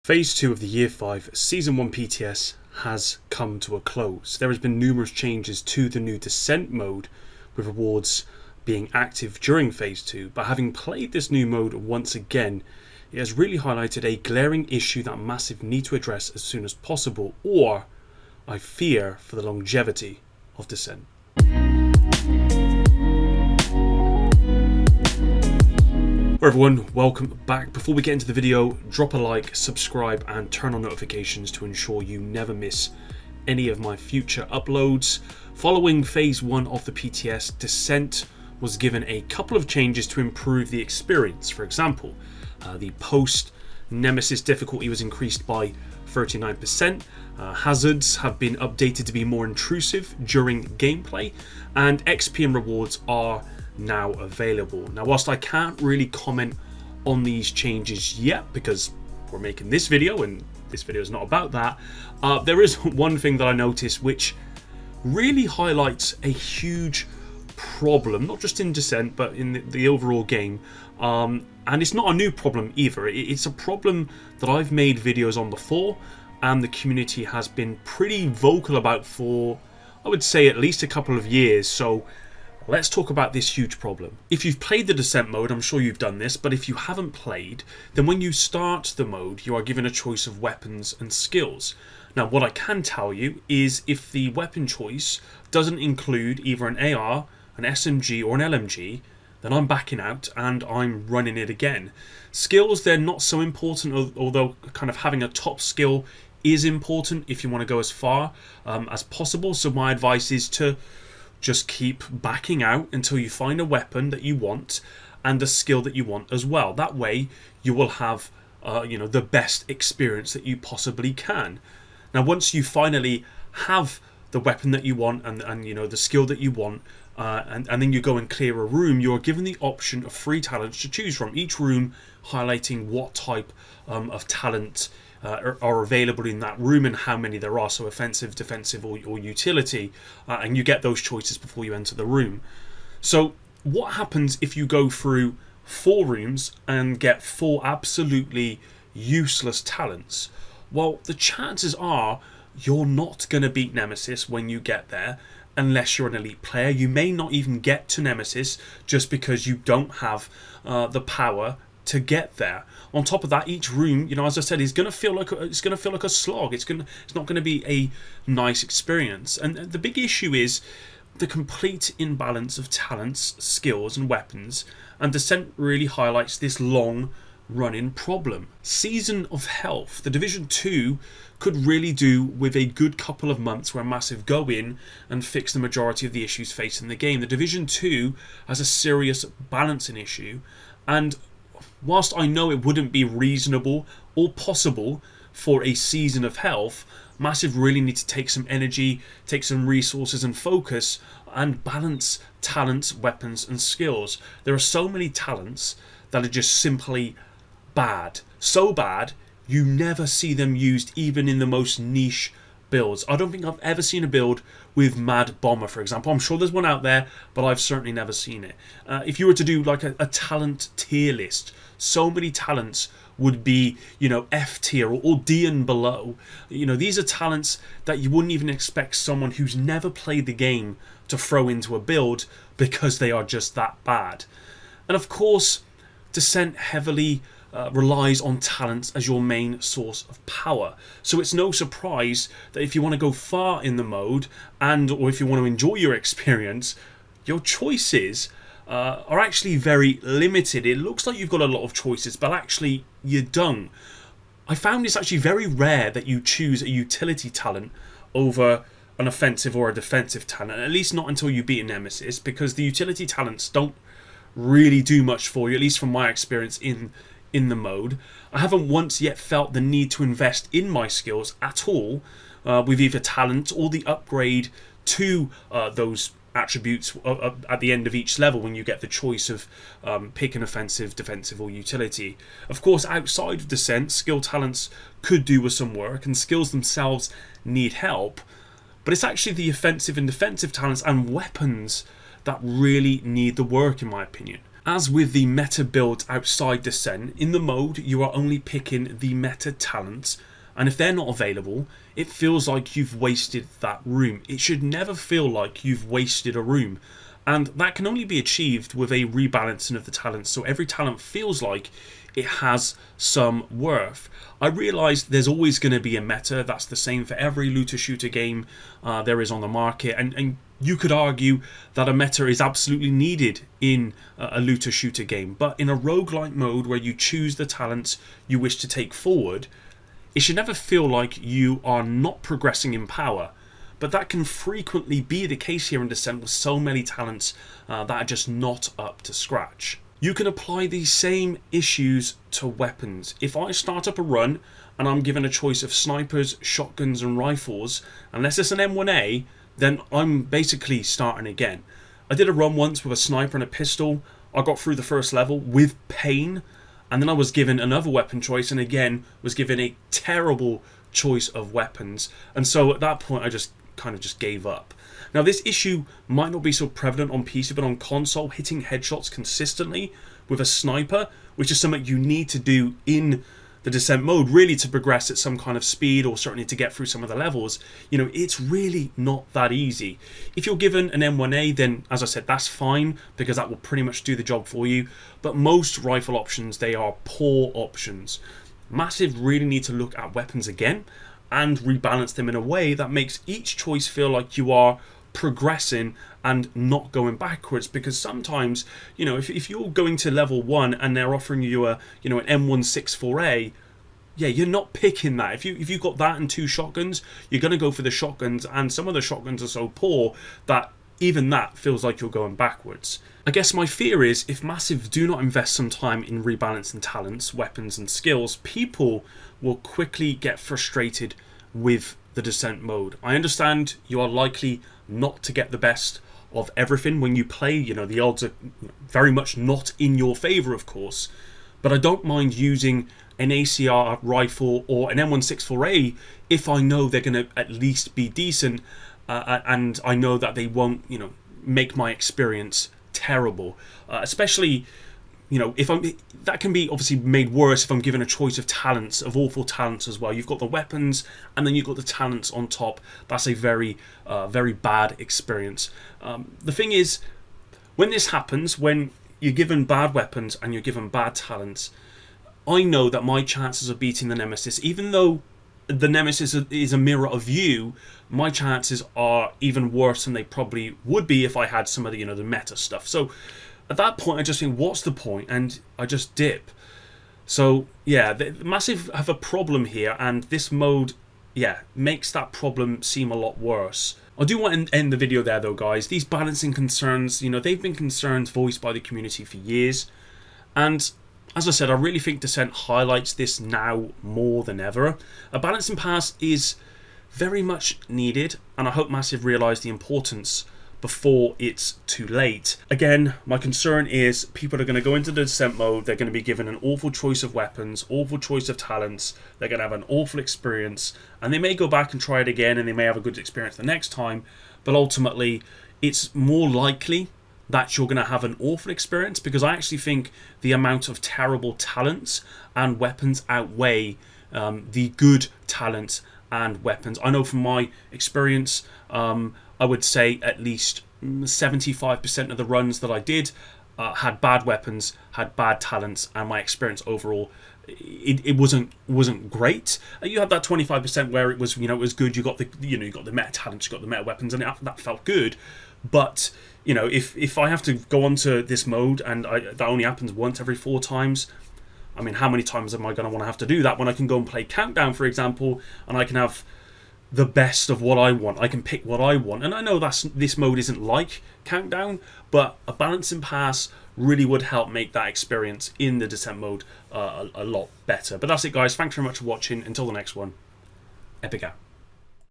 Phase 2 of the Year 5 Season 1 PTS has come to a close. There has been numerous changes to the new Descent mode, with rewards being active during Phase 2, but having played this new mode once again, it has really highlighted a glaring issue that Massive need to address as soon as possible, or I fear for the longevity of Descent. Hello everyone, welcome back. Before we get into the video, drop a like, subscribe and turn on notifications to ensure you never miss any of my future uploads. Following phase 1 of the PTS, Descent was given a couple of changes to improve the experience. For example, the post Nemesis difficulty was increased by 39%, hazards have been updated to be more intrusive during gameplay, and XP and rewards are now available. Now, whilst I can't really comment on these changes yet because we're making this video and this video is not about that, there is one thing that I noticed which really highlights a huge problem, not just in Descent but in the overall game, and it's not a new problem either. It's a problem that I've made videos on before and the community has been pretty vocal about for, I would say, at least a couple of years. So let's talk about this huge problem. If you've played the Descent mode, I'm sure you've done this, but if you haven't played, then when you start the mode, you are given a choice of weapons and skills. Now, what I can tell you is if the weapon choice doesn't include either an AR, an SMG or an LMG, then I'm backing out and I'm running it again. Skills, they're not so important, although kind of having a top skill is important if you want to go as far as possible. So my advice is to just keep backing out until you find a weapon that you want and a skill that you want as well. That way you will have the best experience that you possibly can. Now, once you finally have the weapon that you want and the skill that you want, and then you go and clear a room, you are given the option of 3 talents to choose from, each room highlighting what type of talent are available in that room and how many there are, so offensive, defensive or utility, and you get those choices before you enter the room. So what happens if you go through 4 rooms and get 4 absolutely useless talents? Well, the chances are you're not going to beat Nemesis when you get there unless you're an elite player. You may not even get to Nemesis just because you don't have the power to get there. On top of that, each room, as I said, is going to feel like a slog. It's not going to be a nice experience. And the big issue is the complete imbalance of talents, skills, and weapons. And Descent really highlights this long-running problem. Season of Health. The Division 2 could really do with a good couple of months where Massive go in and fix the majority of the issues facing the game. The Division 2 has a serious balancing issue, and whilst I know it wouldn't be reasonable or possible for a Season of Health, Massive really need to take some energy, take some resources and focus and balance talents, weapons and skills. There are so many talents that are just simply bad. So bad, you never see them used even in the most niche builds. I don't think I've ever seen a build with Mad Bomber, for example. I'm sure there's one out there, but I've certainly never seen it. If you were to do like a talent tier list, so many talents would be, F tier or D and below. These are talents that you wouldn't even expect someone who's never played the game to throw into a build because they are just that bad. And of course, Descent heavily relies on talents as your main source of power. So it's no surprise that if you want to go far in the mode or if you want to enjoy your experience, your choices are actually very limited. It looks like you've got a lot of choices, but actually you don't. I found it's actually very rare that you choose a utility talent over an offensive or a defensive talent, at least not until you beat a Nemesis, because the utility talents don't really do much for you, at least from my experience in the mode. I haven't once yet felt the need to invest in my skills at all with either talent or the upgrade to those attributes at the end of each level when you get the choice of picking offensive, defensive or utility. Of course, outside of Descent, skill talents could do with some work and skills themselves need help, but it's actually the offensive and defensive talents and weapons that really need the work, in my opinion. As with the meta build outside Descent, in the mode you are only picking the meta talents, and if they're not available, it feels like you've wasted that room. It should never feel like you've wasted a room, and that can only be achieved with a rebalancing of the talents, so every talent feels like it has some worth. I realise there's always going to be a meta. That's the same for every looter shooter game there is on the market, and you could argue that a meta is absolutely needed in a looter shooter game, but in a roguelike mode where you choose the talents you wish to take forward, it should never feel like you are not progressing in power. But that can frequently be the case here in Descent with so many talents that are just not up to scratch. You can apply these same issues to weapons. If I start up a run and I'm given a choice of snipers, shotguns and rifles, unless it's an M1A, then I'm basically starting again. I did a run once with a sniper and a pistol. I got through the first level with pain, and then I was given another weapon choice and again was given a terrible choice of weapons. And so at that point I just kind of gave up. Now this issue might not be so prevalent on PC, but on console, hitting headshots consistently with a sniper, which is something you need to do in the Descent mode really to progress at some kind of speed, or certainly to get through some of the levels, you know, it's really not that easy. If you're given an M1A, then as I said, that's fine, because that will pretty much do the job for you. But most rifle options, they are poor options. Massive really need to look at weapons again and rebalance them in a way that makes each choice feel like you are progressing and not going backwards. Because sometimes, you know, if you're going to level 1 and they're offering you a, you know, an M164A, yeah, you're not picking that. If you've got that and 2 shotguns, you're going to go for the shotguns, and some of the shotguns are so poor that even that feels like you're going backwards. I guess my fear is if Massive do not invest some time in rebalancing talents, weapons and skills, people will quickly get frustrated with the Descent mode. I understand you are likely not to get the best of everything when you play. You know, the odds are very much not in your favour, of course, but I don't mind using an ACR rifle or an M164A if I know they're going to at least be decent, and I know that they won't, you know, make my experience terrible. Especially, you know, if that can be obviously made worse if I'm given a choice of talents, of awful talents as well. You've got the weapons and then you've got the talents on top. That's a very, very bad experience. The thing is, when this happens, when you're given bad weapons and you're given bad talents, I know that my chances of beating the Nemesis, even though the Nemesis is a mirror of you, my chances are even worse than they probably would be if I had some of the, you know, the meta stuff. So at that point, I just think, what's the point? And I just dip. So yeah, the Massive have a problem here, and this mode, yeah, makes that problem seem a lot worse. I do want to end the video there though, guys. These balancing concerns, you know, they've been concerns voiced by the community for years, and as I said, I really think Descent highlights this now more than ever. A balancing pass is very much needed, and I hope Massive realise the importance before it's too late. Again, my concern is people are going to go into the Descent mode, they're going to be given an awful choice of weapons, awful choice of talents, they're going to have an awful experience, and they may go back and try it again and they may have a good experience the next time, but ultimately it's more likely that you're going to have an awful experience, because I actually think the amount of terrible talents and weapons outweigh the good talents and weapons. I know from my experience, I would say at least 75% of the runs that I did had bad weapons, had bad talents, and my experience overall, it wasn't great. You had that 25% where it was, you know, it was good. You got the, you know, you got the meta talents, you got the meta weapons, and that felt good. But you know, if I have to go onto this mode and that only happens once every 4 times, I mean, how many times am I going to want to have to do that when I can go and play Countdown, for example, and I can have the best of what I want. I can pick what I want. And I know this mode isn't like Countdown, but a balancing pass really would help make that experience in the Descent mode a lot better. But that's it, guys. Thanks very much for watching. Until the next one, Epic out.